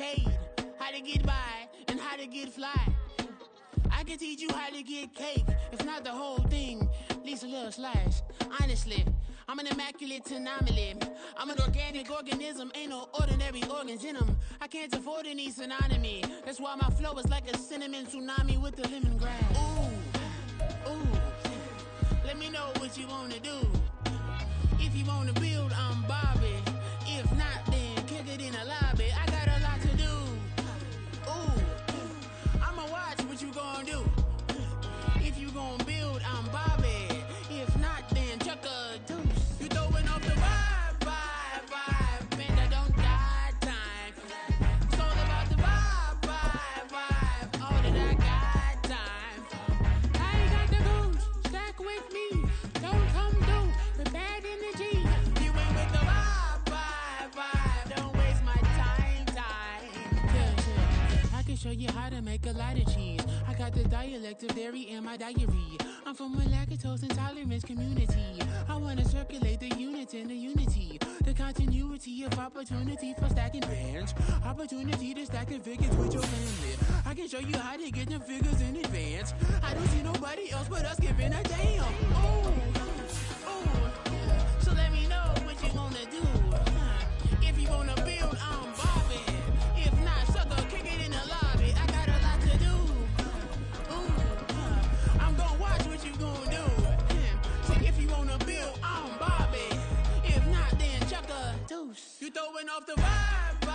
paid, how to get by, and how to get fly. I can teach you how to get cake, if not the whole thing, at least a little slice. Honestly, I'm an immaculate anomaly. I'm an organic organism, ain't no ordinary organs in them. I can't afford any synonymy. That's why my flow is like a cinnamon tsunami with the lemongrass. Ooh, let me know what you wanna do. If you wanna build, I'm Bobby. If not, then kick it in the lobby. I got a lot to do. Ooh, I'ma watch what you gonna do. If you gonna build, I'm Bobby. If not, then chuck a deuce. You throwing off the vibe, man, I don't die time. It's all about the vibe, all that I got time. I ain't got the goose, stack with me. Don't come through with bad energy. You ain't with the vibe, don't waste my time. Yeah. I can show you how to make a lot of cheese. I got the dialect of dairy in my diary. I'm from a lactose intolerance community. I wanna circulate the units in the unity. The continuity of opportunity for stacking bands. Opportunity to stack the figures with your family. I can show you how to get them figures in advance. I don't see nobody else but us giving a damn. Ooh. So let me know what you wanna do. If you wanna build, I'm Bobby. If not, sucker, kick it in the lobby. I got a lot to do. I'm gonna watch what you gonna do. So if you wanna build, I'm Bobby. If not, then chuck a deuce. You throwing off the vibe,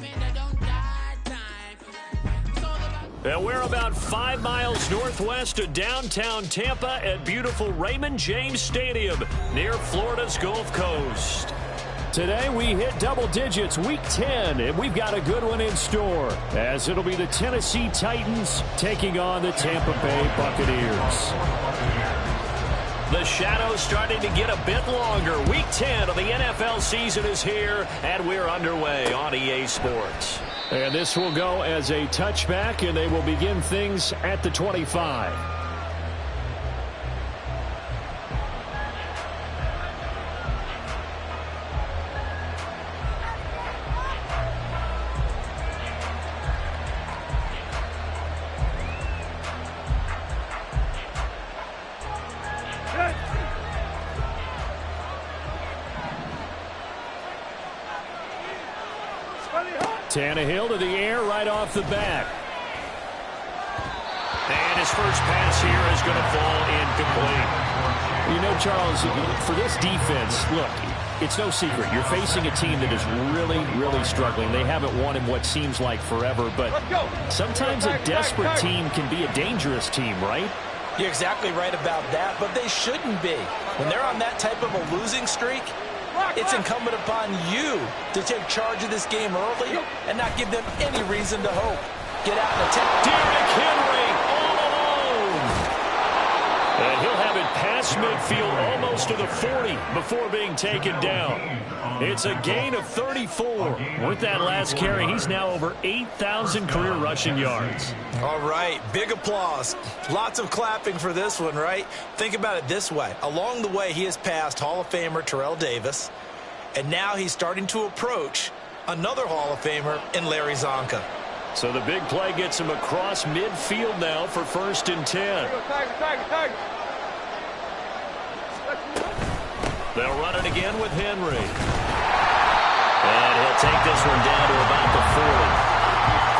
man, I don't die time. It's all about. And we're about 5 miles northwest of downtown Tampa at beautiful Raymond James Stadium near Florida's Gulf Coast. Today we hit double digits, week 10, and we've got a good one in store, as it'll be the Tennessee Titans taking on the Tampa Bay Buccaneers. The shadow's starting to get a bit longer. Week 10 of the NFL season is here, and we're underway on EA Sports. And this will go as a touchback, and they will begin things at the 25. Tannehill to the air right off the bat. And his first pass here is going to fall incomplete. You know, Charles, for this defense, look, it's no secret. You're facing a team that is really, really struggling. They haven't won in what seems like forever, but sometimes a desperate team can be a dangerous team, right? You're exactly right about that, but they shouldn't be. When they're on that type of a losing streak, it's incumbent upon you to take charge of this game early and not give them any reason to hope. Get out and attack. Derrick Henry all alone. And he'll have it past midfield almost to the 40 before being taken down. It's a gain of 34. With that last carry, he's now over 8,000 career rushing yards. All right, big applause. Lots of clapping for this one, right? Think about it this way. Along the way, he has passed Hall of Famer Terrell Davis, and now he's starting to approach another Hall of Famer in Larry Zonka. So the big play gets him across midfield now for 1st and 10. They'll run it again with Henry. And he'll take this one down to about the 40.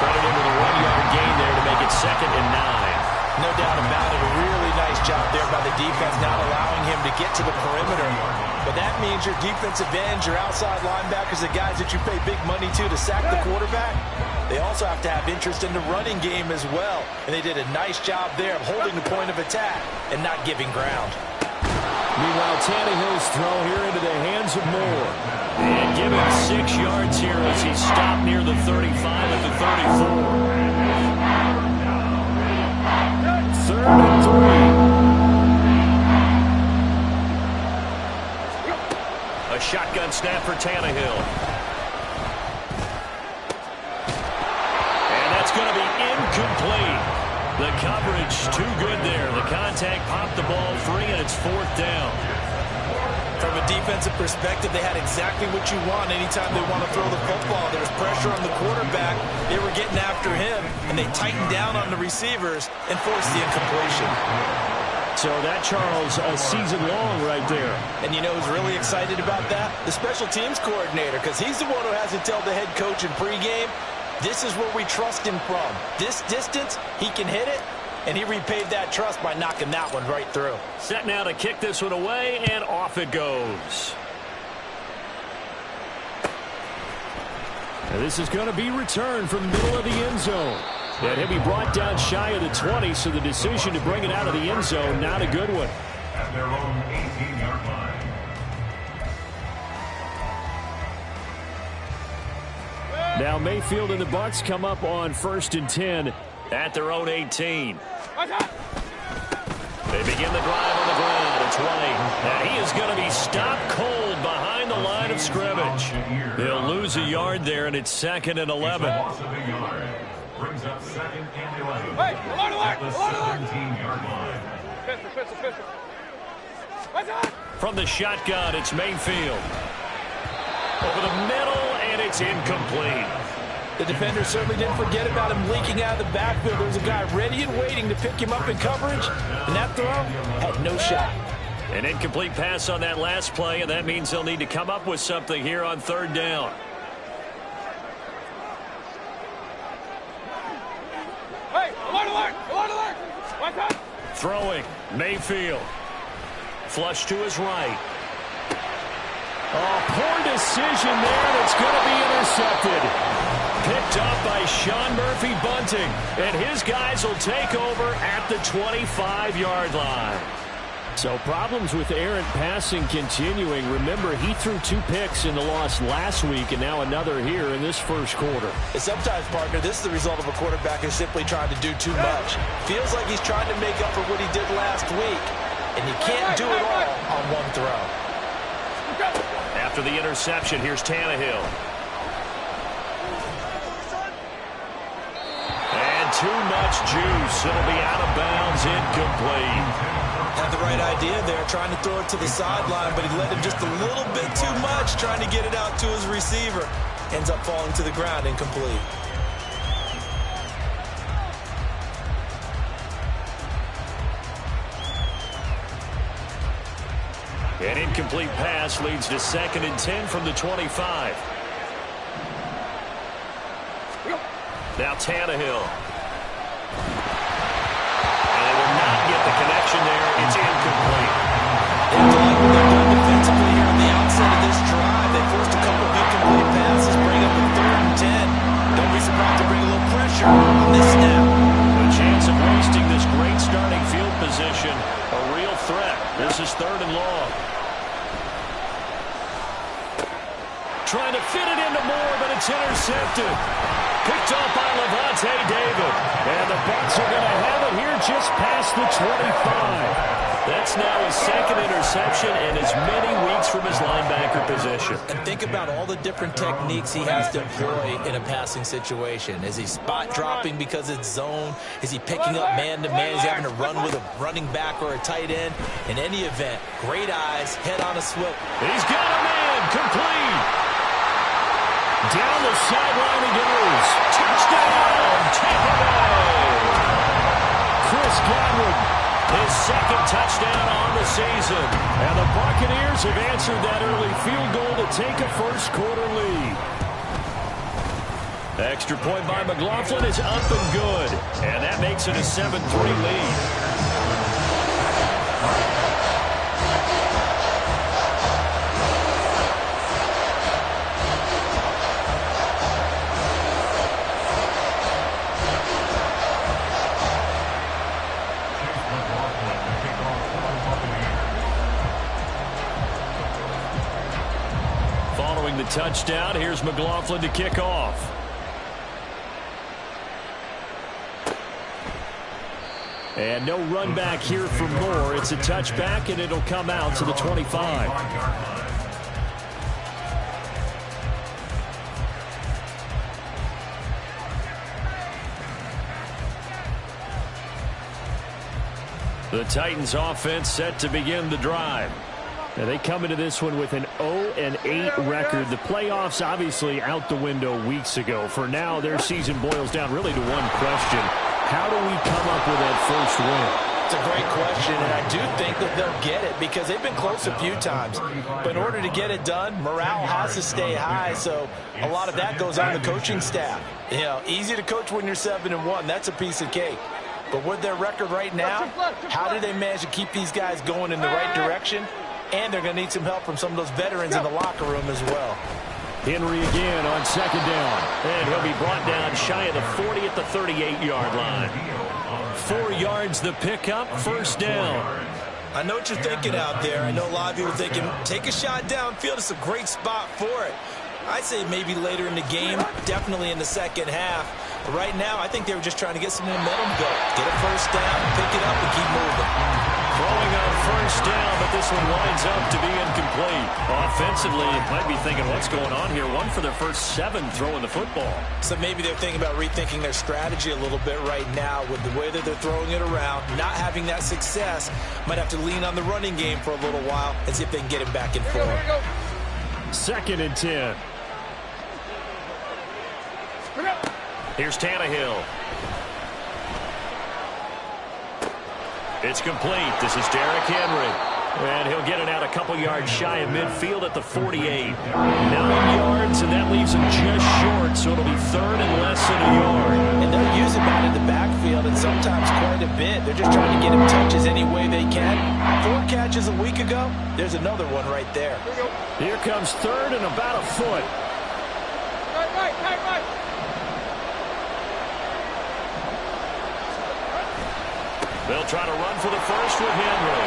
Credit him with a 1-yard gain there to make it 2nd and 9. No doubt about it. A really nice job there by the defense, not allowing him to get to the perimeter. But that means your defensive ends, your outside linebackers, the guys that you pay big money to sack the quarterback, they also have to have interest in the running game as well. And they did a nice job there of holding the point of attack and not giving ground. Meanwhile, Tannehill's throw here into the hands of Moore. And give him 6 yards here as he stopped near the 35 at the 34. 3rd and 3. A shotgun snap for Tannehill. And that's going to be incomplete. The coverage too good there. The contact popped the ball free, and it's 4th down. From a defensive perspective, they had exactly what you want anytime they want to throw the football. There was pressure on the quarterback. They were getting after him, and they tightened down on the receivers and forced the incompletion. So that, Charles, a season long right there. And you know who's really excited about that? The special teams coordinator, because he's the one who has to tell the head coach in pregame, this is where we trust him from. This distance, he can hit it, and he repaid that trust by knocking that one right through. Set now to kick this one away, and off it goes. And this is going to be returned from the middle of the end zone. And he'll be brought down shy of the 20, so the decision to bring it out of the end zone, not a good one. At their own 18-yard line. Now Mayfield and the Bucs come up on 1st and 10 at their own 18. They begin the drive on the ground at 20. And he is going to be stopped cold behind the line of scrimmage. They'll lose a yard there, and it's 2nd and 11. Brings up 2nd and 11. Hey, alert! 17-yard line. From the shotgun, it's Mayfield. Over the middle, and it's incomplete. The defender certainly didn't forget about him leaking out of the backfield. There was a guy ready and waiting to pick him up in coverage, and that throw had no shot. An incomplete pass on that last play, and that means they'll need to come up with something here on 3rd down. Throwing, Mayfield. Flush to his right. Oh, poor decision there, and it's going to be intercepted. Picked up by Sean Murphy Bunting, and his guys will take over at the 25-yard line. So problems with errant passing continuing. Remember, he threw 2 picks in the loss last week, and now another here in this first quarter. And sometimes, partner, this is the result of a quarterback who's simply trying to do too much. Feels like he's trying to make up for what he did last week, and you can't do it all on one throw. After the interception, here's Tannehill. And too much juice. It'll be out of bounds, incomplete. Had the right idea there, trying to throw it to the sideline, but he let him just a little bit too much, trying to get it out to his receiver. Ends up falling to the ground, incomplete. An incomplete pass leads to 2nd and 10 from the 25. Now Tannehill. Get the connection there. It's incomplete. They've done what they've done defensively here on the outset of this drive. They forced a couple of incomplete passes, bring up a 3rd and 10. Don't be surprised to bring a little pressure on this snap. The chance of wasting this great starting field position, a real threat. This is 3rd and long. Trying to fit it into Moore, but it's intercepted. Picked up by Levante David. And the Bucs are going to have it here just past the 25. That's now his 2nd interception and as many weeks from his linebacker position. And think about all the different techniques he has to employ in a passing situation. Is he spot dropping because it's zone? Is he picking up man-to-man? Is he having to run with a running back or a tight end? In any event, great eyes, head on a swivel. He's got a man, complete. Down the sideline he goes. Touchdown, Tampa Bay. Chris Godwin, his 2nd touchdown on the season. And the Buccaneers have answered that early field goal to take a first quarter lead. Extra point by McLaughlin is up and good. And that makes it a 7-3 lead. Following the touchdown, here's McLaughlin to kick off. And no run back here for Moore. It's a touchback, and it'll come out to the 25. The Titans offense set to begin the drive. Now they come into this one with an 0-8 record. The playoffs obviously out the window weeks ago. For now, their season boils down really to one question. How do we come up with that first win? It's a great question, and I do think that they'll get it because they've been close a few times. But in order to get it done, morale has to stay high, so a lot of that goes on the coaching staff. You know, easy to coach when you're 7-1. That's a piece of cake. But with their record right now, how do they manage to keep these guys going in the right direction? And they're going to need some help from some of those veterans in the locker room as well. Henry again on second down. And he'll be brought down shy of the 40 at the 38-yard line. 4 yards the pickup, first down. I know what you're thinking out there. I know a lot of people thinking, take a shot downfield. It's a great spot for it. I'd say maybe later in the game, definitely in the second half. But right now, I think they were just trying to get some momentum going. Get a first down, pick it up, and keep moving. Throwing on first down, but this one winds up to be incomplete. Offensively, you might be thinking, what's going on here? One for their first 7 throwing the football. So maybe they're thinking about rethinking their strategy a little bit right now with the way that they're throwing it around, not having that success. Might have to lean on the running game for a little while and see if they can get it back in form. 2nd and 10. Here's Tannehill. It's complete. This is Derrick Henry. And he'll get it out a couple yards shy of midfield at the 48. 9 yards, and that leaves him just short, so it'll be 3rd and less than a yard. And they'll use him out in the backfield, and sometimes quite a bit. They're just trying to get him touches any way they can. 4 catches a week ago. There's another one right there. Here comes 3rd and about a foot. Right. They'll try to run for the first with Henry.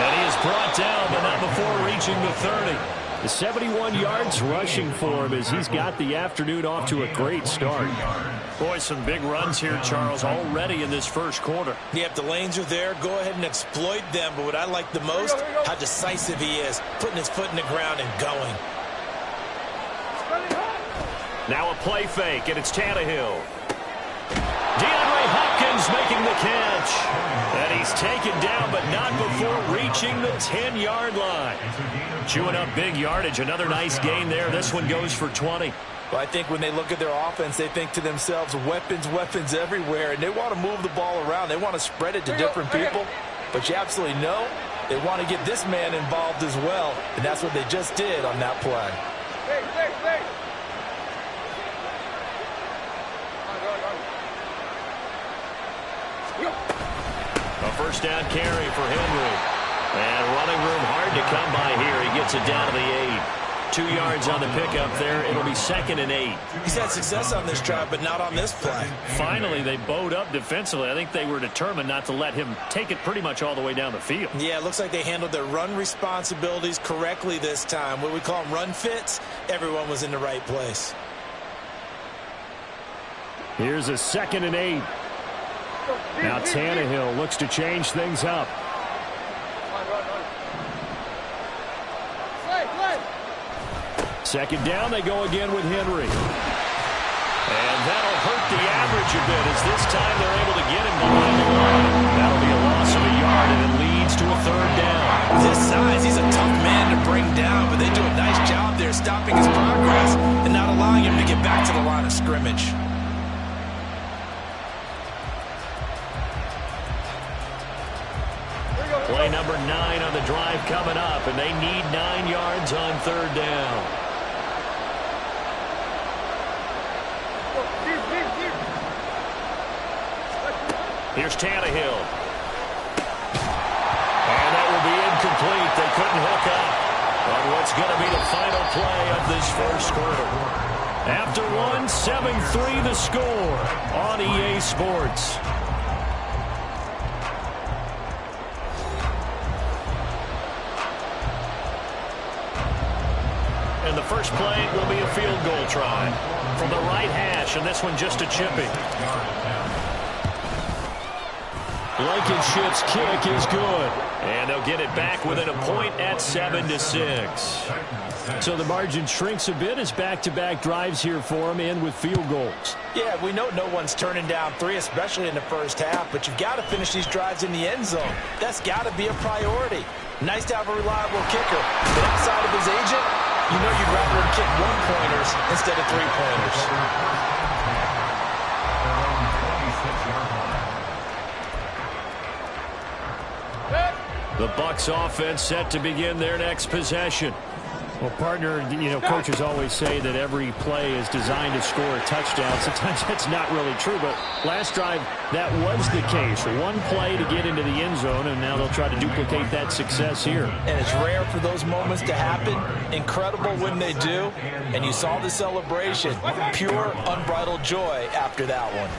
And he is brought down, but not before reaching the 30. The 71 yards rushing for him as he's got the afternoon off to a great start. Boy, some big runs here, Charles, already in this first quarter. Yeah, if the lanes are there, go ahead and exploit them. But what I like the most, how decisive he is, putting his foot in the ground and going. Now a play fake, and it's Tannehill. DeAndre Hopkins making the catch. And he's taken down, but not before reaching the 10-yard line. Chewing up big yardage. Another nice gain there. This one goes for 20. Well, I think when they look at their offense, they think to themselves, weapons everywhere. And they want to move the ball around. They want to spread it to different people. But you absolutely know they want to get this man involved as well. And that's what they just did on that play. A first down carry for Henry. And running room hard to come by here. He gets it down to the 8. 2 yards on the pickup there. It'll be 2nd and 8. He's had success on this drive, but not on this play. Finally, they bowed up defensively. I think they were determined not to let him take it pretty much all the way down the field. Yeah, it looks like they handled their run responsibilities correctly this time. What we call them run fits, everyone was in the right place. Here's a 2nd and 8. Now Tannehill looks to change things up. Second down, they go again with Henry. And that'll hurt the average a bit as this time they're able to get him behind the line. That'll be a loss of a yard, and it leads to a 3rd down. With his size, he's a tough man to bring down, but they do a nice job there stopping his progress and not allowing him to get back to the line of scrimmage. Play number 9 on the drive coming up, and they need 9 yards on 3rd down. Here's Tannehill. And that will be incomplete. They couldn't hook up on what's going to be the final play of this first quarter. After 1, 7-3 the score on EA Sports. And the first play will be a field goal try from the right hash, and this one just a chipping. Blankenship's kick is good. And they'll get it back within a point at 7-6. So the margin shrinks a bit as back-to-back drives here for them and with field goals. Yeah, we know no one's turning down 3, especially in the first half, but you've got to finish these drives in the end zone. That's got to be a priority. Nice to have a reliable kicker, but outside of his agent, you know you'd rather him kick 1-pointers instead of 3-pointers. The Bucs offense set to begin their next possession. Well, partner, coaches always say that every play is designed to score a touchdown. Sometimes that's not really true, but last drive, that was the case. One play to get into the end zone, and now they'll try to duplicate that success here. And it's rare for those moments to happen. Incredible when they do. And you saw the celebration. Pure, unbridled joy after that one.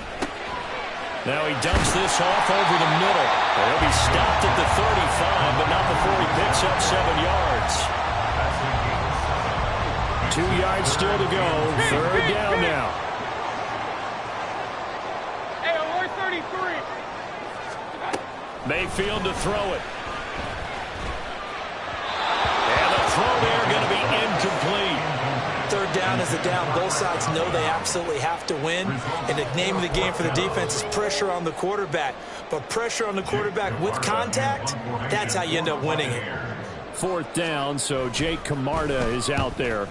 Now he dumps this off over the middle. He'll be stopped at the 35, but not before he picks up 7 yards. 2 yards still to go. Third down now. Hey, we're 33. Mayfield to throw it. And the throw there going to be incomplete. Third down is a down. Both sides know they absolutely have to win. And the name of the game for the defense is pressure on the quarterback. But pressure on the quarterback with contact, that's how you end up winning it. Fourth down, so Jake Camarda is out there.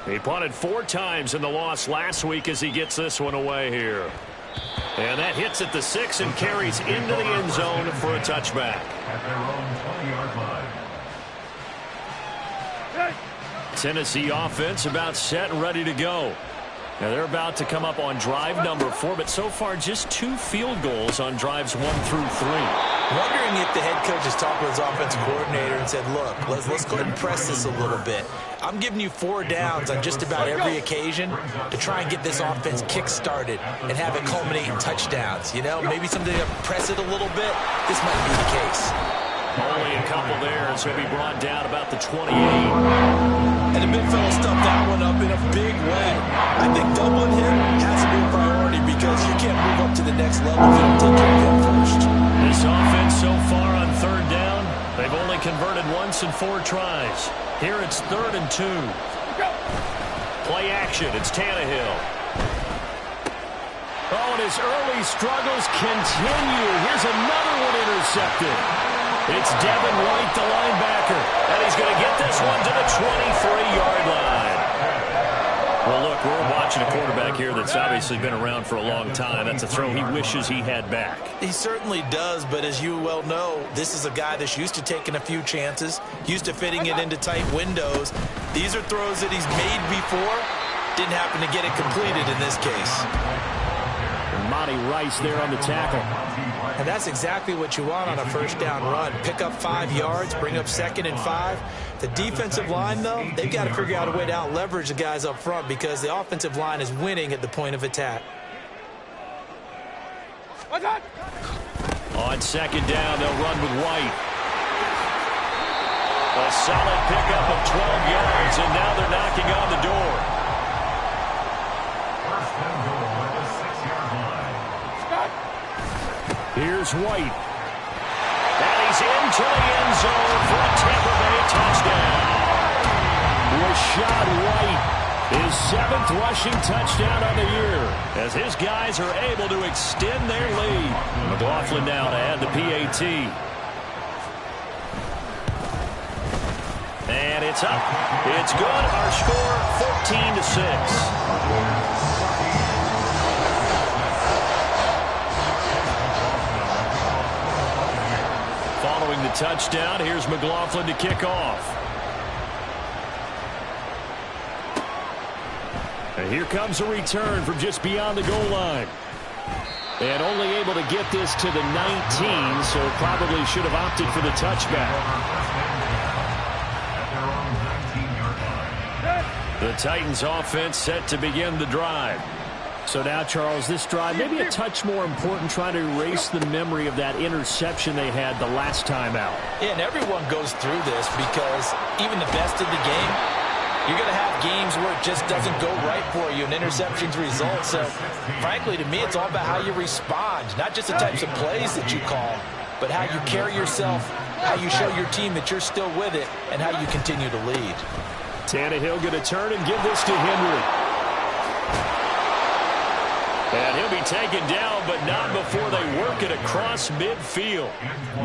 He punted 4 times in the loss last week as he gets this one away here. And that hits at the 6 and carries into the end zone for a touchback. At their own 20-yard line. Tennessee offense about set and ready to go. Now they're about to come up on drive number 4, but so far just 2 field goals on drives 1 through 3. Wondering if the head coach has talked with his offensive coordinator and said, look, let's go ahead and press this a little bit. I'm giving you 4 downs on just about every occasion to try and get this offense kick-started and have it culminate in touchdowns. You know, maybe something to press it a little bit. This might be the case. Only a couple there, so he'll be brought down about the 28. And the big fella stuffed that one up in a big way. I think doubling him has to be a priority because you can't move up to the next level if you don't take care of him first. This offense so far on third down, they've only converted once in 4 tries. Here it's 3rd and 2. Play action, it's Tannehill. Oh, and his early struggles continue. Here's another one intercepted. It's Devin White, the linebacker, and he's going to get this one to the 23-yard line. Well, look, we're watching a quarterback here that's obviously been around for a long time. That's a throw he wishes he had back. He certainly does, but as you well know, this is a guy that's used to taking a few chances, used to fitting it into tight windows. These are throws that he's made before. Didn't happen to get it completed in this case. Monty Rice there on the tackle. And that's exactly what you want on a first down run. Pick up 5 yards, bring up 2nd and 5. The defensive line, though, they've got to figure out a way to out-leverage the guys up front because the offensive line is winning at the point of attack. On 2nd down, they'll run with White. A solid pickup of 12 yards, and now they're knocking on the door. First and goal at the 6-yard line. Here's White. And he's into the end zone for a Tampa Bay touchdown. Rashad White, his 7th rushing touchdown on the year, as his guys are able to extend their lead. McLaughlin now to add the PAT. And it's up. It's good. Our score, 14-6. Following the touchdown, here's McLaughlin to kick off. And here comes a return from just beyond the goal line. And only able to get this to the 19, so probably should have opted for the touchback. The Titans offense set to begin the drive. So now, Charles, this drive maybe a touch more important, trying to erase the memory of that interception they had the last time out. Yeah, and everyone goes through this because even the best in the game, You're going to have games where it just doesn't go right for you, and interceptions result. So, frankly, to me, it's all about how you respond, not just the types of plays that you call, but how you carry yourself, how you show your team that you're still with it, and how you continue to lead. Tannehill going to turn and give this to Henry. And he'll be taken down, but not before they work it across midfield.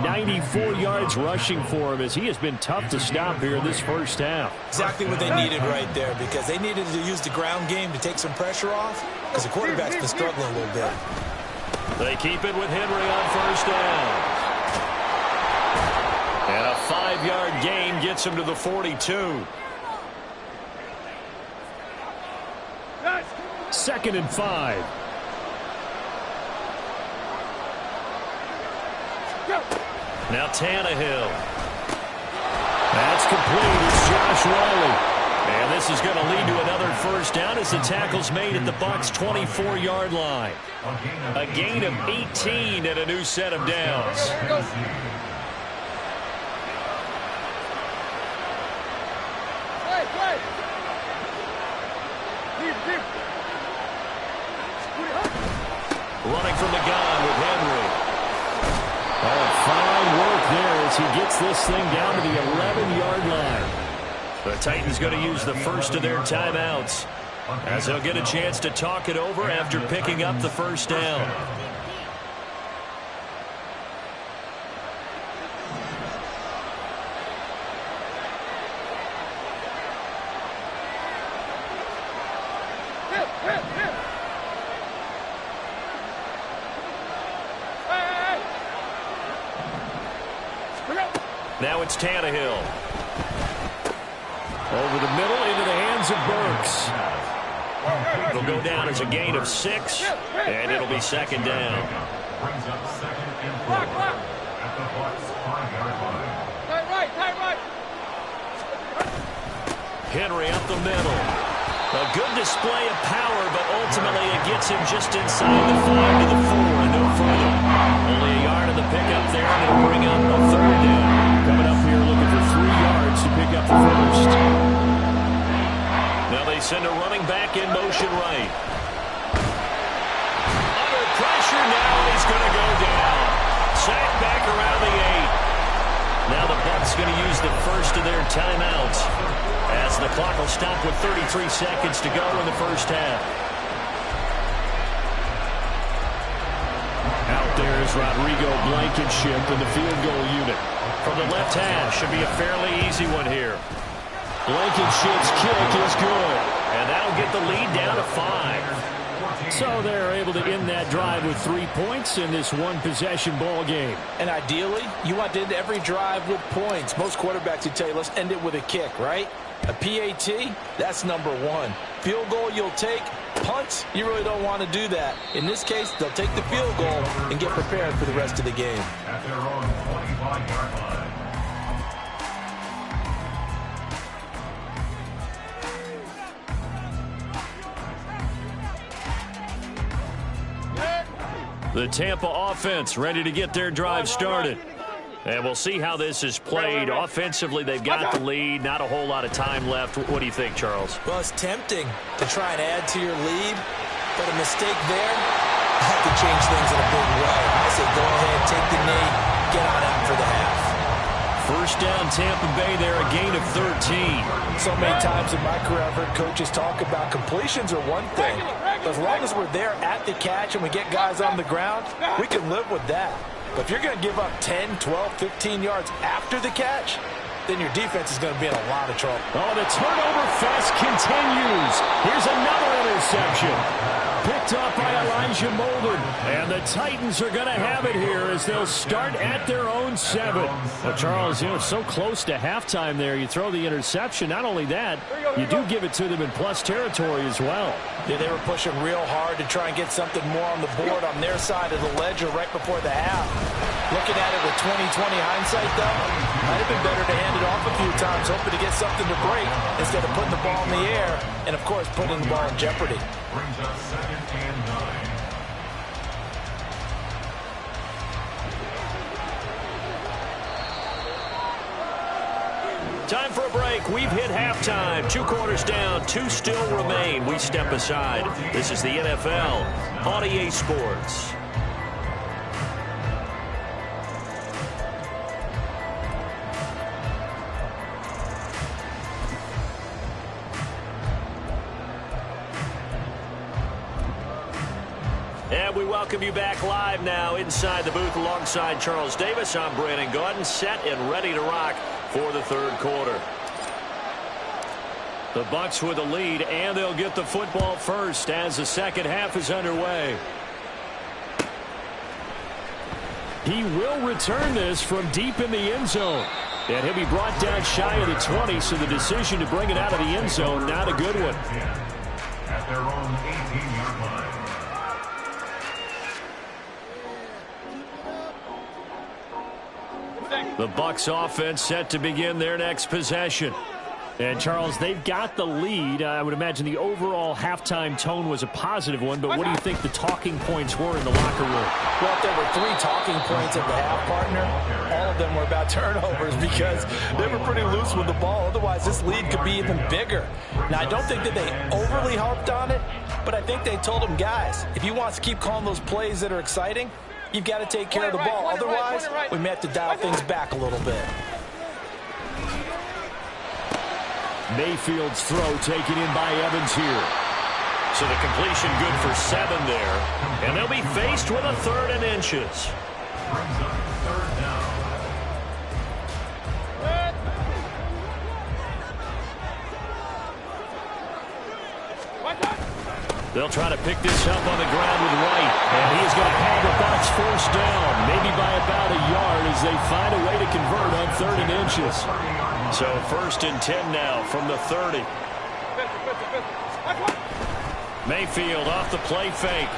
94 yards rushing for him as he has been tough to stop here in this first half. Exactly what they needed right there, because they needed to use the ground game to take some pressure off, because the quarterback's been struggling a little bit. They keep it with Henry on first down. And a 5-yard gain gets him to the 42. 2nd and 5. Now Tannehill. That's complete. It's Josh Whyle. And this is going to lead to another first down as the tackle's made at the Bucs' 24-yard line. A gain of 18 and a new set of downs. Running from the gun with Henry. Oh, fine work there as he gets this thing down to the 11-yard line. The Titans going to use the first of their timeouts as they'll get a chance to talk it over after picking up the first down. Now it's Tannehill. Over the middle into the hands of Burks. It'll go down as a gain of 6, and it'll be 2nd down. Brings up 2nd and 4 at the Bucs' 5-yard line. Tight right. Henry up the middle. A good display of power, but ultimately it gets him just inside the 5 to the 4 and no further. Only a yard of the pickup there, and it'll bring up a 3rd down. Coming up here looking for 3 yards to pick up the first. Now they send a running back in motion right. Under pressure now, he's going to go down. Sacked back around the 8. Now the Bucs going to use the first of their timeouts as the clock will stop with 33 seconds to go in the first half. Out there is Rodrigo Blankenship in the field goal unit. From the left hash, should be a fairly easy one here. Blankenship's kick is good. And that'll get the lead down to 5. So they're able to end that drive with 3 points in this one-possession ball game. And ideally, you want to end every drive with points. Most quarterbacks would tell you, let's end it with a kick, right? A PAT, that's number 1. Field goal you'll take. Punts, you really don't want to do that. In this case, they'll take the field goal and get prepared for the rest of the game. At their own 25-yard line. The Tampa offense ready to get their drive started. And we'll see how this is played. Offensively, they've got the lead. Not a whole lot of time left. What do you think, Charles? Well, it's tempting to try and add to your lead, but a mistake there had to change things in a big way. I say go ahead, take the knee, get on out for the half. First down, Tampa Bay there, a gain of 13. So many times in my career, I've heard coaches talk about completions are one thing. But as long as we're there at the catch and we get guys on the ground, we can live with that. But if you're going to give up 10, 12, 15 yards after the catch, then your defense is going to be in a lot of trouble. Oh, the turnover fest continues. Here's another interception. Picked up by Elijah Molden. And the Titans are going to have it here as they'll start at their own 7. Well, Charles, it's so close to halftime there. You throw the interception. Not only that, you do give it to them in plus territory as well. Yeah, they were pushing real hard to try and get something more on the board on their side of the ledger right before the half. Looking at it with 20/20 hindsight, though, might have been better to hand it off a few times, hoping to get something to break instead of putting the ball in the air and, of course, putting the ball in jeopardy. Brings up 2nd and 9. Time for a break. We've hit halftime. 2 quarters down. 2 still remain. We step aside. This is the NFL on EA Sports. And we welcome you back live now inside the booth alongside Charles Davis. I'm Brandon Gaudin, set and ready to rock for the 3rd quarter. The Bucs with a lead, and they'll get the football first as the second half is underway. He will return this from deep in the end zone. And he'll be brought down shy of the 20, so the decision to bring it out of the end zone, not a good one. At their own 18-yard line. The Bucs offense set to begin their next possession. And, Charles, they've got the lead. I would imagine the overall halftime tone was a positive one, but what do you think the talking points were in the locker room? Well, if there were 3 talking points at the half, partner, all of them were about turnovers because they were pretty loose with the ball. Otherwise, this lead could be even bigger. Now, I don't think that they overly harped on it, but I think they told them, guys, if you want to keep calling those plays that are exciting, you've got to take care of the ball. Otherwise, we may have to dial things back a little bit. Mayfield's throw taken in by Evans here. So the completion good for 7 there. And they'll be faced with a 3rd and inches. Brings up 3rd down. They'll try to pick this up on the ground with White. And he's going to have the Bucs forced down, maybe by about a yard as they find a way to convert on 3rd and inches. So 1st and 10 now from the 30. Mayfield off the play fake.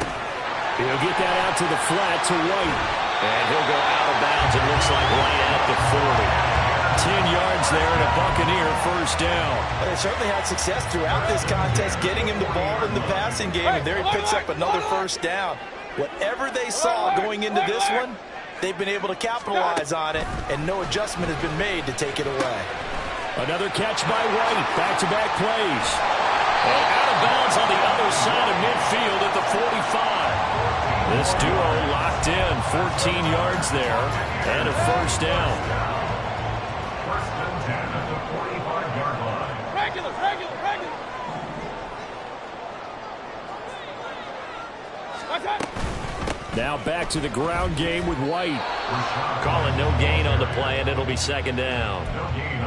He'll get that out to the flat to White. And he'll go out of bounds, it looks like right at the 40. 10 yards there and a Buccaneer 1st down. Well, they certainly had success throughout this contest getting him the ball in the passing game, and there he picks up another 1st down. Whatever they saw going into this one, they've been able to capitalize on it, and no adjustment has been made to take it away. Another catch by White. Back-to-back plays. And out of bounds on the other side of midfield at the 45. This duo locked in. 14 yards there and a 1st down. 1st and 10 at the 45-yard line. Regular. Now back to the ground game with White. Calling no gain on the play, and it'll be 2nd down.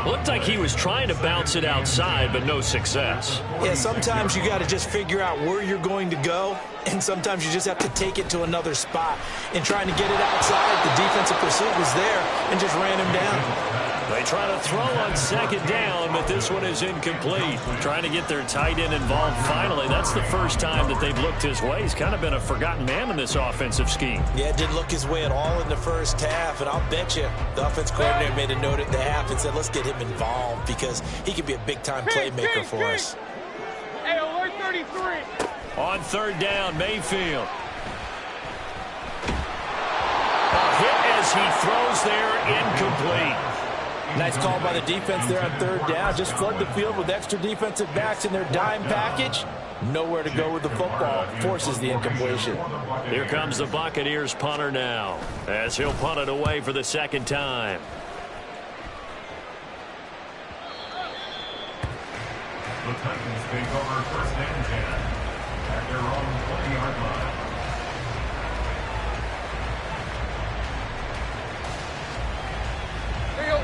Looked like he was trying to bounce it outside, but no success. Yeah, sometimes you got to just figure out where you're going to go, and sometimes you just have to take it to another spot. And trying to get it outside, the defensive pursuit was there and just ran him down. They try to throw on 2nd down, but this one is incomplete. Trying to get their tight end involved finally. That's the first time that they've looked his way. He's kind of been a forgotten man in this offensive scheme. Yeah, it didn't look his way at all in the 1st half, and I'll bet you the offense coordinator made a note at the half and said, let's get him involved because he could be a big-time playmaker for us. Hey, alert 33. On 3rd down, Mayfield. A hit as he throws there, incomplete. Nice call by the defense there on 3rd down. Just flood the field with extra defensive backs in their dime package. Nowhere to go with the football. Forces the incompletion. Here comes the Buccaneers punter now as he'll punt it away for the 2nd time. The Titans take over 1st and 10 at their own 20-yard line.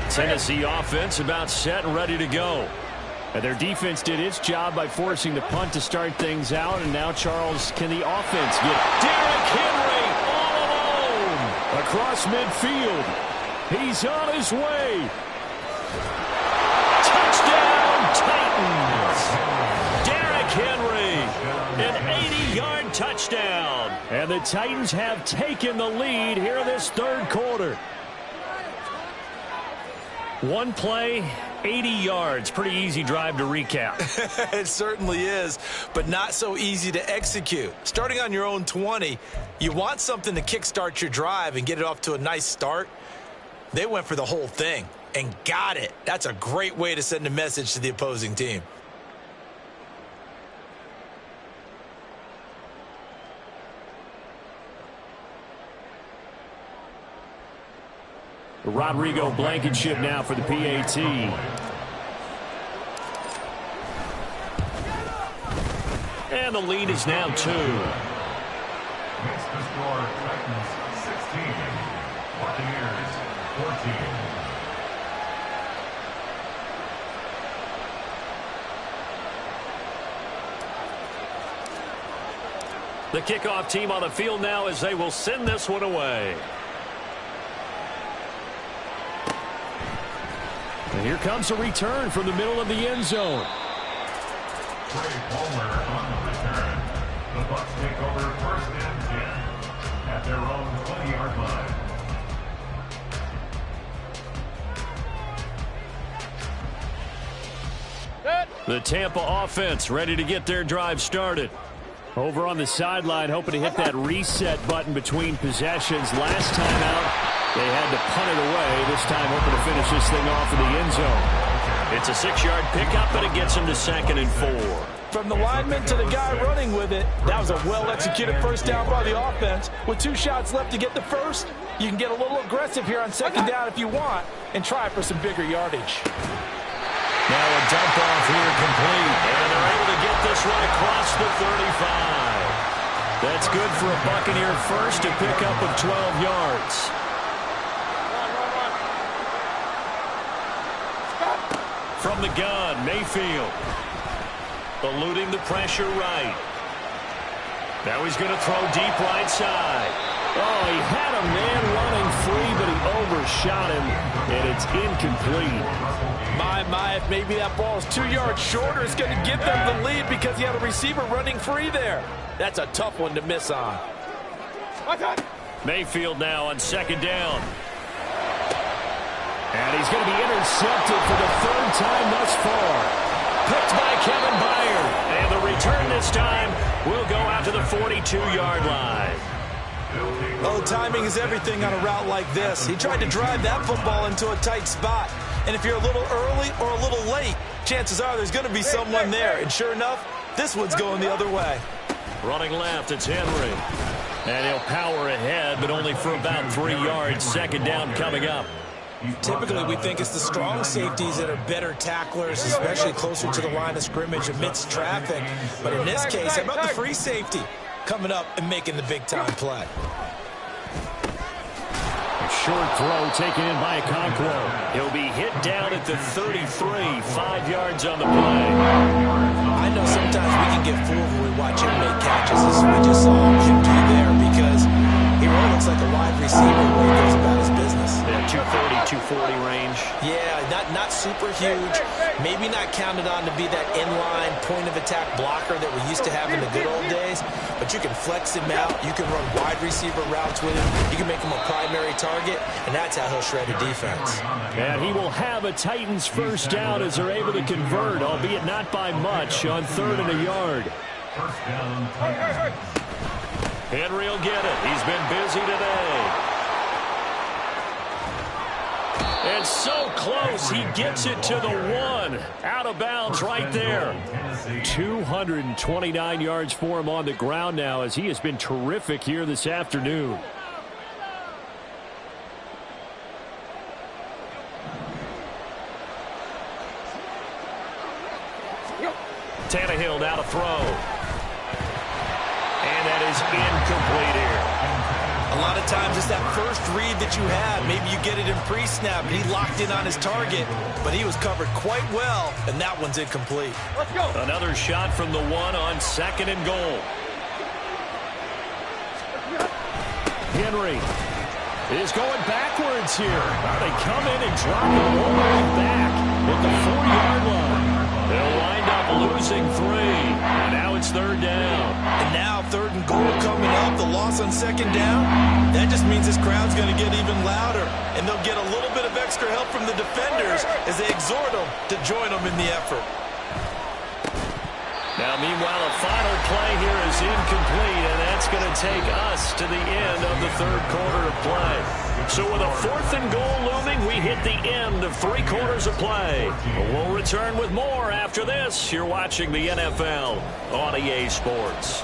Tennessee offense about set and ready to go. And their defense did its job by forcing the punt to start things out. And now, Charles, can the offense get Derrick Henry all alone across midfield? He's on his way. Touchdown, Titans. Derrick Henry, an 80-yard touchdown. And the Titans have taken the lead here in this 3rd quarter. One play, 80 yards. Pretty easy drive to recap. It certainly is, but not so easy to execute. Starting on your own 20, you want something to kickstart your drive and get it off to a nice start. They went for the whole thing. and got it. That's a great way to send a message to the opposing team. Rodrigo Blankenship now for the PAT. And the lead is now 2. Makes the score Titans 16, Buccaneers 14. The kickoff team on the field now as they will send this one away. And here comes a return from the middle of the end zone. Trey Palmer on the return. The Bucs take over 1st and 10 at their own 20-yard line. The Tampa offense ready to get their drive started. Over on the sideline, hoping to hit that reset button between possessions. Last time out, they had to punt it away. This time, hoping to finish this thing off in the end zone. It's a 6-yard pickup, and it gets them to 2nd and 4. From the lineman to the guy running with it, that was a well-executed first down by the offense. With 2 shots left to get the first, you can get a little aggressive here on 2nd down if you want and try for some bigger yardage. Now a dump off here complete, and they're able to get this one across the 35. That's good for a Buccaneer first, a pickup of 12 yards. From the gun, Mayfield. Eluding the pressure right. Now he's going to throw deep right side. Oh, he had a man running free, but he overshot him, and it's incomplete. My, if maybe that ball is 2 yards shorter, it's going to give them the lead because he had a receiver running free there. That's a tough one to miss on. Mayfield now on 2nd down. And he's going to be intercepted for the 3rd time thus far. Picked by Kevin Byard. And the return this time will go out to the 42-yard line. Oh, timing is everything on a route like this. He tried to drive that football into a tight spot. And if you're a little early or a little late, chances are there's going to be someone there. And sure enough, this one's going the other way. Running left, it's Henry. And he'll power ahead, but only for about 3 yards. 2nd down coming up. Typically, we think it's the strong safeties that are better tacklers, especially closer to the line of scrimmage amidst traffic. But in this case, how about the free safety coming up and making the big-time play? A short throw taken in by Okonkwo. He'll be hit down at the 33, 5 yards on the play. I know sometimes we can get fooled when we watch him make catches. This is what we just saw him do there because he really looks like a wide receiver when he goes about his business. Yeah, 230, 240 range. Yeah, not super huge. Maybe not counted on to be that inline point-of-attack blocker that we used to have in the good old days. But you can flex him out. You can run wide receiver routes with him. You can make him a primary target, and that's how he'll shred a defense. And he will have a Titans first down as they're able to convert, albeit not by much, on 3rd and a yard. First down, Titans. Henry will get it. He's been busy today. And so close, he gets it to the 1. Out of bounds right there. 229 yards for him on the ground now as he has been terrific here this afternoon. Tannehill now to throw. And that is incomplete here. A lot of times it's that first read that you have. Maybe you get it in pre-snap, and he locked in on his target, but he was covered quite well, and that one's incomplete. Let's go. Another shot from the 1 on 2nd and goal. Henry is going backwards here. They come in and drop it all the way back at the 4-yard line. They'll wind up losing 3. And now it's 3rd down. And now 3rd and goal coming up. The loss on 2nd down. That just means this crowd's going to get even louder. And they'll get a little bit of extra help from the defenders as they exhort them to join them in the effort. Now, meanwhile, a final play here is incomplete, and that's going to take us to the end of the third quarter of play. So with a 4th and goal looming, we hit the end of 3 quarters of play. We'll return with more after this. You're watching the NFL on EA Sports.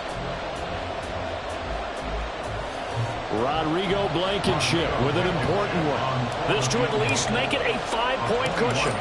Rodrigo Blankenship with an important one. This to at least make it a 5-point cushion.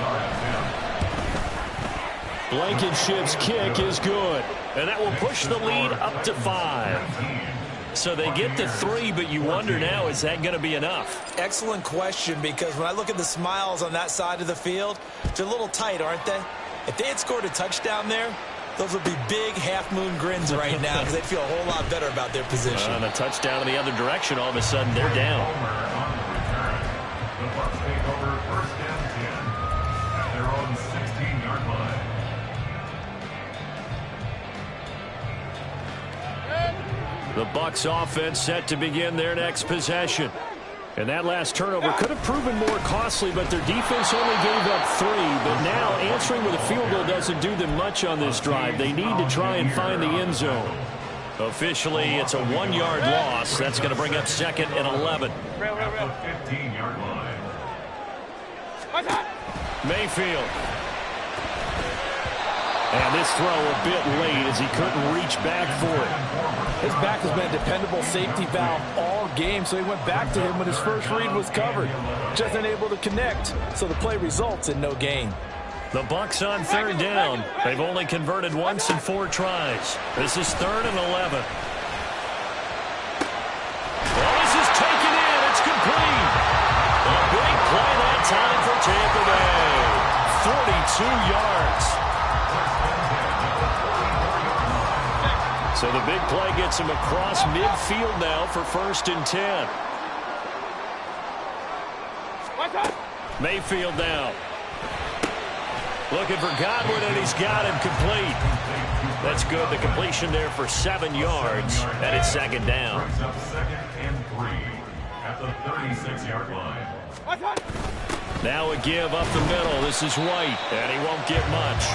Blankenship's kick is good. And that will push the lead up to 5. So they get to 3, but you wonder now, is that going to be enough? Excellent question, because when I look at the smiles on that side of the field, they're a little tight, aren't they? If they had scored a touchdown there, those would be big half-moon grins right now because they'd feel a whole lot better about their position. On a touchdown in the other direction, all of a sudden they're down. The Bucs take over 1st and 10 at their own 16-yard line. The Bucs offense set to begin their next possession. And that last turnover could have proven more costly, but their defense only gave up 3. But now answering with a field goal doesn't do them much on this drive. They need to try and find the end zone. Officially, it's a 1-yard loss. That's going to bring up 2nd and 11. At the 15-yard line. Mayfield. And this throw a bit late as he couldn't reach back for it. His back has been a dependable safety valve all game, so he went back to him when his first read was covered. Just unable to connect, so the play results in no gain. The Bucs on 3rd down. They've only converted once in 4 tries. This is 3rd and 11. Well, this is taken in. It's complete. A big play that time for Tampa Bay. 42 yards. So the big play gets him across midfield now for 1st and 10. Mayfield now. Looking for Godwin, and he's got him complete. That's good. The completion there for 7 yards, and it's 2nd down. 2nd and 3 at the 36-yard line. Now a give up the middle. This is White, and he won't get much.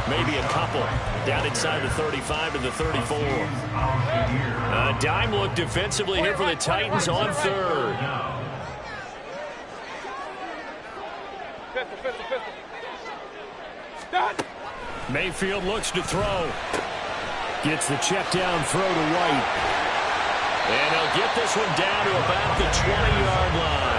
Maybe a couple. Down inside the 35 to the 34. A dime look defensively here for the Titans on 3rd. Mayfield looks to throw. Gets the check down throw to White. And he'll get this one down to about the 20-yard line.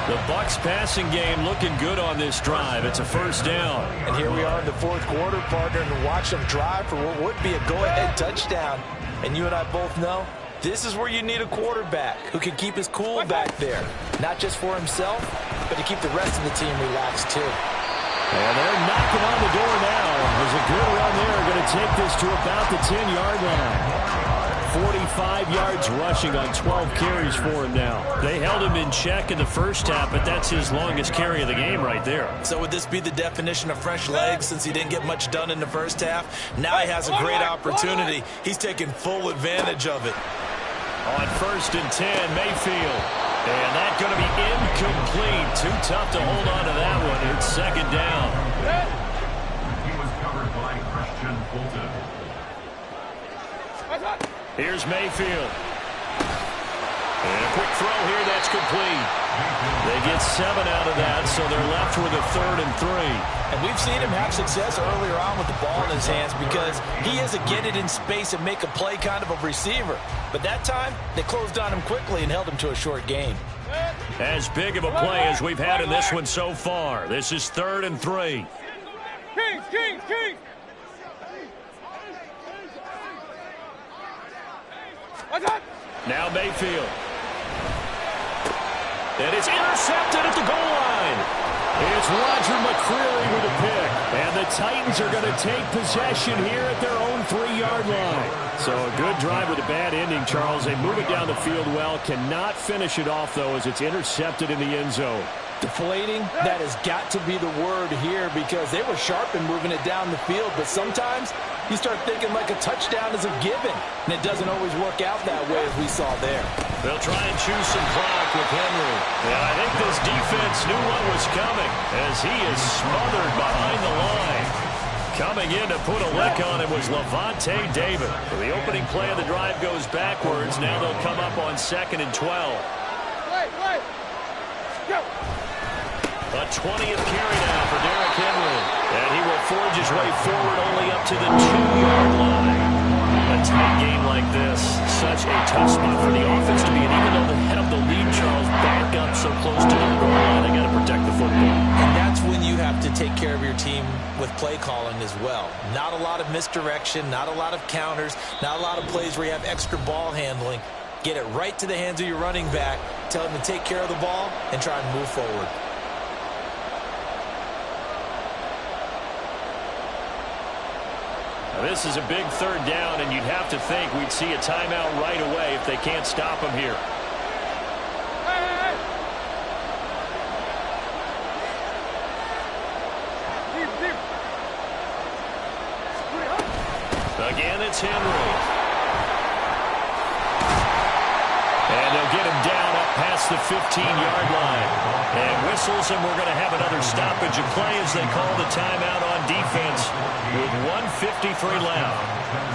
The Bucs passing game looking good on this drive. It's a 1st down. And here we are in the 4th quarter, partner, and watch them drive for what would be a go-ahead touchdown. And you and I both know this is where you need a quarterback who can keep his cool back there. Not just for himself, but to keep the rest of the team relaxed too. And they're knocking on the door now. There's a good run there. Going to take this to about the 10-yard line. 45 yards rushing on 12 carries for him now. They held him in check in the first half, but that's his longest carry of the game right there. So would this be the definition of fresh legs since he didn't get much done in the first half? Now he has a great opportunity. He's taking full advantage of it. On 1st and 10, Mayfield. And that's going to be incomplete. Too tough to hold on to that one. It's 2nd down. He was covered by Christian Fulton. Here's Mayfield. And a quick throw here, that's complete. They get 7 out of that, so they're left with a 3rd and 3. And we've seen him have success earlier on with the ball in his hands because he is a get it in space and make a play kind of a receiver. But that time, they closed on him quickly and held him to a short gain. As big of a play as we've had in this one so far. This is 3rd and 3. Kings! Now Mayfield. And it's intercepted at the goal line. It's Roger McCreary with a pick. And the Titans are going to take possession here at their own 3-yard line. So a good drive with a bad ending, Charles. They move it down the field well. Cannot finish it off, though, as it's intercepted in the end zone. Deflating, that has got to be the word here because they were sharp in moving it down the field, but sometimes you start thinking like a touchdown is a given, and it doesn't always work out that way as we saw there. They'll try and choose some clock with Henry. And I think this defense knew what was coming as he is smothered behind the line. Coming in to put a lick on it was Levante David. The opening play of the drive goes backwards. Now they'll come up on 2nd and 12. Wait. Go. A 20th carry now for Derrick Henry. And he will forge his way forward only up to the 2-yard line. A tight game like this, such a tough spot for the offense to be in. Even though they have the lead, Charles, back up so close to the goal line, they got to protect the football. And that's when you have to take care of your team with play calling as well. Not a lot of misdirection, not a lot of counters, not a lot of plays where you have extra ball handling. Get it right to the hands of your running back, tell him to take care of the ball, and try and move forward. Now this is a big 3rd down, and you'd have to think we'd see a timeout right away if they can't stop him here. Again, it's Henry. And they'll get him down up past the 15-yard line. And whistles, and we're going to have another stoppage of play as they call the timeout on defense with 1:53 left.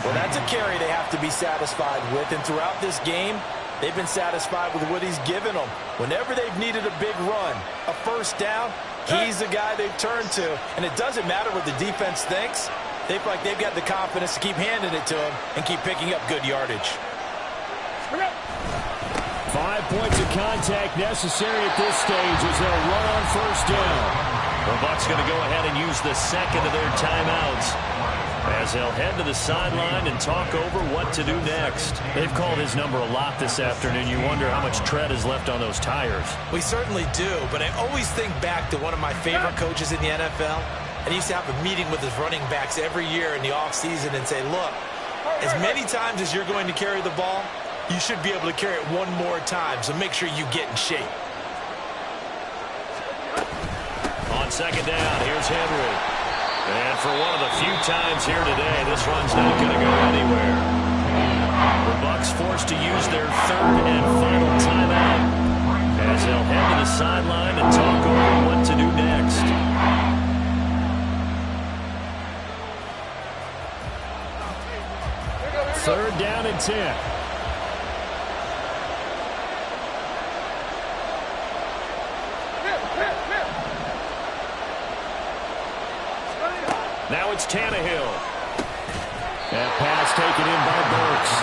Well, that's a carry they have to be satisfied with. And throughout this game, they've been satisfied with what he's given them. Whenever they've needed a big run, a 1st down, he's the guy they've turned to. And it doesn't matter what the defense thinks. They feel like they've got the confidence to keep handing it to him and keep picking up good yardage. 5 points of contact necessary at this stage as they'll run on 1st down. The Bucs going to go ahead and use the 2nd of their timeouts as they'll head to the sideline and talk over what to do next. They've called his number a lot this afternoon. You wonder how much tread is left on those tires. We certainly do, but I always think back to one of my favorite coaches in the NFL. And he used to have a meeting with his running backs every year in the offseason and say, look, as many times as you're going to carry the ball, you should be able to carry it one more time, so make sure you get in shape. On 2nd down, here's Henry. And for one of the few times here today, this run's not going to go anywhere. The Bucs forced to use their 3rd and final timeout as they'll head to the sideline and talk over what to do next. Third down and 10. Now it's Tannehill. That pass taken in by Burks.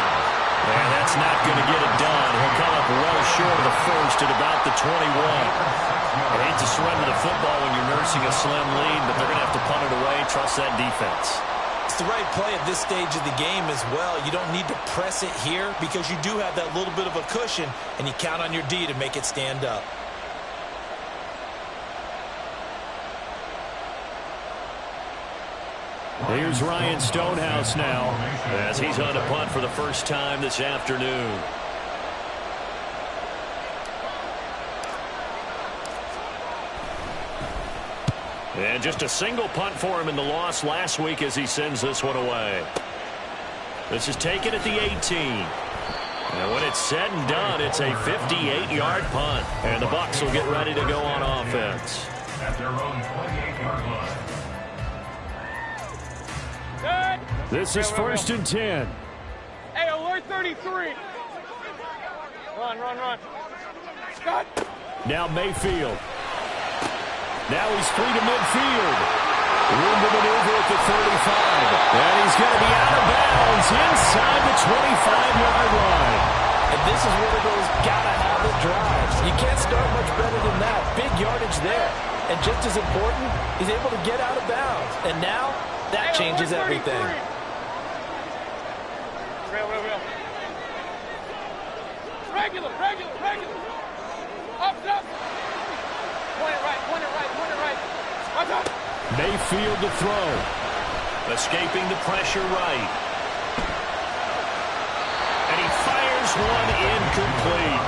And that's not going to get it done. He'll come up well short of the 1st at about the 21. I hate to surrender the football when you're nursing a slim lead, but they're going to have to punt it away. Trust that defense. It's the right play at this stage of the game as well. You don't need to press it here because you do have that little bit of a cushion, and you count on your D to make it stand up. Here's Ryan Stonehouse now as he's on to punt for the 1st time this afternoon. And just a single punt for him in the loss last week as he sends this one away. This is taken at the 18. And when it's said and done, it's a 58-yard punt. And the Bucs will get ready to go on offense. At their own 28-yard line. This is 1st and 10. Hey, alert 33. Run. Scott. Now Mayfield. Now he's free to midfield. Room to maneuver at the 35. And he's going to be out of bounds inside the 25-yard line. And this is one of those gotta-have-it drives. You can't start much better than that. Big yardage there. And just as important, he's able to get out of bounds. And now, that changes everything. Real. Regular. Up. Point it right. Watch out. Mayfield to throw. Escaping the pressure right. And he fires one incomplete.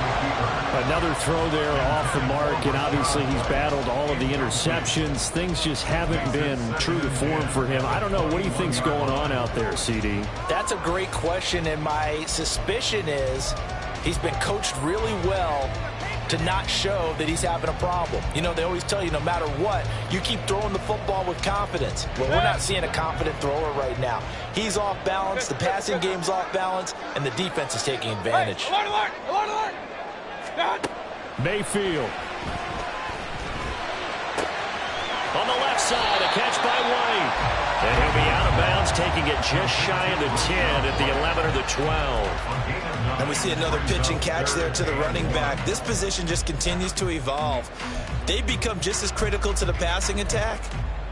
Another throw there off the mark, and obviously he's battled all of the interceptions. Things just haven't been true to form for him. I don't know. What do you think's going on out there, CD? That's a great question, and my suspicion is he's been coached really well to not show that he's having a problem. You know, they always tell you no matter what, you keep throwing the football with confidence. Well, we're not seeing a confident thrower right now. He's off balance, the passing game's off balance, and the defense is taking advantage. Hey, alert! Mayfield. On the left side, a catch by White. And he'll be out of bounds, taking it just shy of the 10 at the 11 or the 12. And we see another pitch and catch there to the running back. This position just continues to evolve. They've become just as critical to the passing attack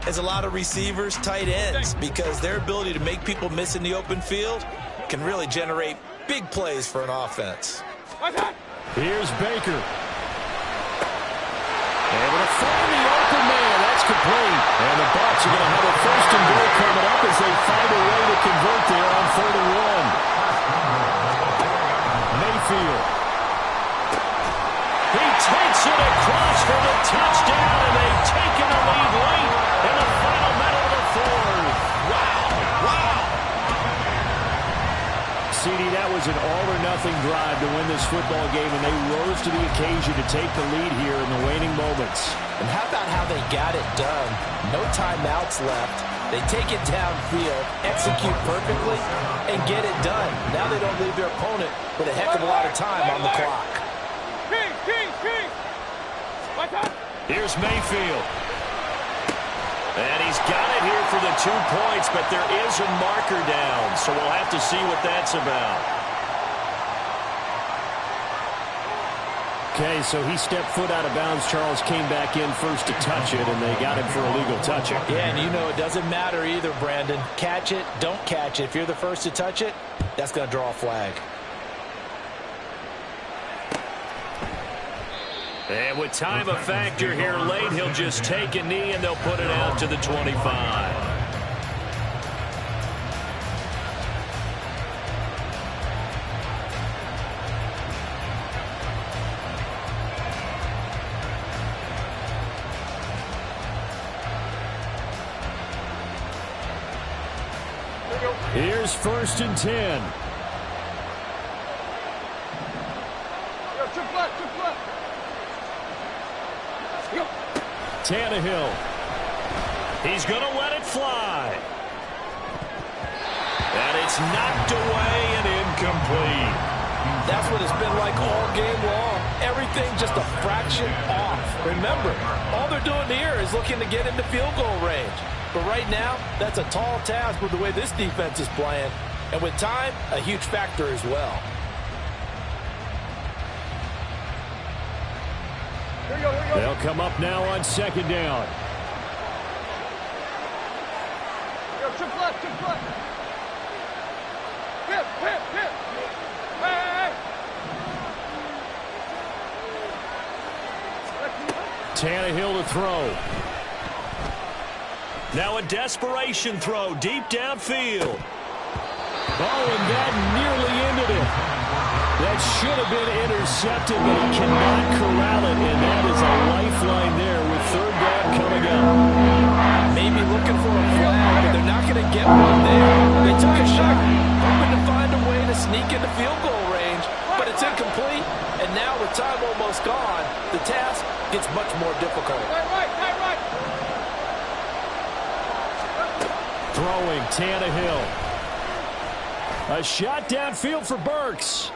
as a lot of receivers, tight ends, because their ability to make people miss in the open field can really generate big plays for an offense. Here's Baker. Able to find the open man. That's complete. And the Bucs are going to have a first and goal coming up as they find a way to convert there on 4th and 1. Mayfield. He takes it across for the touchdown, and they've taken the lead late in the final minute of the 4th. Wow. CD, that was an all-or-nothing drive to win this football game, and they rose to the occasion to take the lead here in the waning moments. And how about how they got it done? No timeouts left. They take it downfield, execute perfectly, and get it done. Now they don't leave their opponent with a heck of a lot of time on the clock. Here's Mayfield. And he's got it here for the 2 points, but there is a marker down, so we'll have to see what that's about. Okay, so he stepped foot out of bounds. Charles came back in first to touch it, and they got him for a legal touching. Yeah, and you know it doesn't matter either, Brandon. Catch it, don't catch it. If you're the first to touch it, that's going to draw a flag. And with time a factor here late, he'll just take a knee, and they'll put it out to the 25. Here's 1st and 10. Tannehill. He's going to let it fly. And it's knocked away and incomplete. That's what it's been like all game long. Everything just a fraction off. Remember, all they're doing here is looking to get into field goal range. But right now, that's a tall task with the way this defense is playing. And with time, a huge factor as well. They'll come up now on 2nd down. Tannehill to throw. Now a desperation throw deep downfield. Oh, and that nearly ended it. That should have been intercepted, but he cannot corral it, and that is a lifeline there with 3rd down coming up. Maybe looking for a flag, but they're not going to get one there. They took a shot, hoping to find a way to sneak into field goal range, but it's incomplete, and now with time almost gone, the task gets much more difficult. Throwing Tannehill. A shot downfield for Burks.